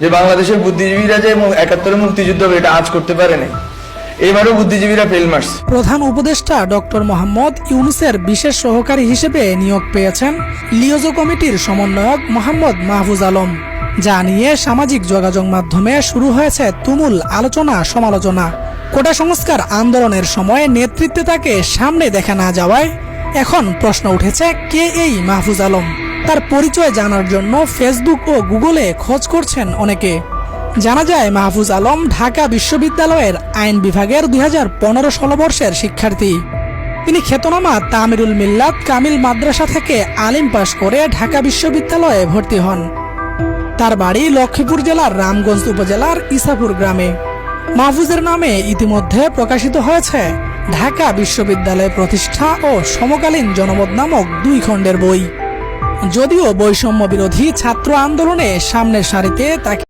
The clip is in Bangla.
যে বাংলাদেশের বুদ্ধিজীবীরা যে ৭১ মুক্তিযুদ্ধ এটা আজ করতে পারেনি, এবারও বুদ্ধিজীবীরা ফেল মারছে। প্রধান উপদেষ্টা ডক্টর মোহাম্মদ ইউনূসের বিশেষ সহকারী হিসেবে নিয়োগ পেয়েছেন লিওজো কমিটির সমন্বয়ক মোহাম্মদ মাহফুজ আলম, যা নিয়ে সামাজিক যোগাযোগ মাধ্যমে শুরু হয়েছে তুমুল আলোচনা সমালোচনা। কোটা সংস্কার আন্দোলনের সময় নেতৃত্বে তাকে সামনে দেখা না যাওয়ায় এখন প্রশ্ন উঠেছে, কে এই মাহফুজ আলম? তার পরিচয় জানার জন্য ফেসবুক ও গুগলে খোঁজ করছেন অনেকে। জানা যায়, মাহফুজ আলম ঢাকা বিশ্ববিদ্যালয়ের আইন বিভাগের 2015-16 বর্ষের শিক্ষার্থী। তিনি খ্যাতনামা তামিরুল মিল্লাত কামিল মাদ্রাসা থেকে আলিম পাশ করে ঢাকা বিশ্ববিদ্যালয়ে ভর্তি হন। তার বাড়ি লক্ষ্মীপুর জেলার রামগঞ্জ উপজেলার ইসাপুর গ্রামে। মাহফুজের নামে ইতিমধ্যে প্রকাশিত হয়েছে ঢাকা বিশ্ববিদ্যালয় প্রতিষ্ঠা ও সমকালীন জনমত নামক 2 খণ্ডের বই। যদিও বৈষম্য বিরোধী ছাত্র আন্দোলনে সামনের সারিতে তাকে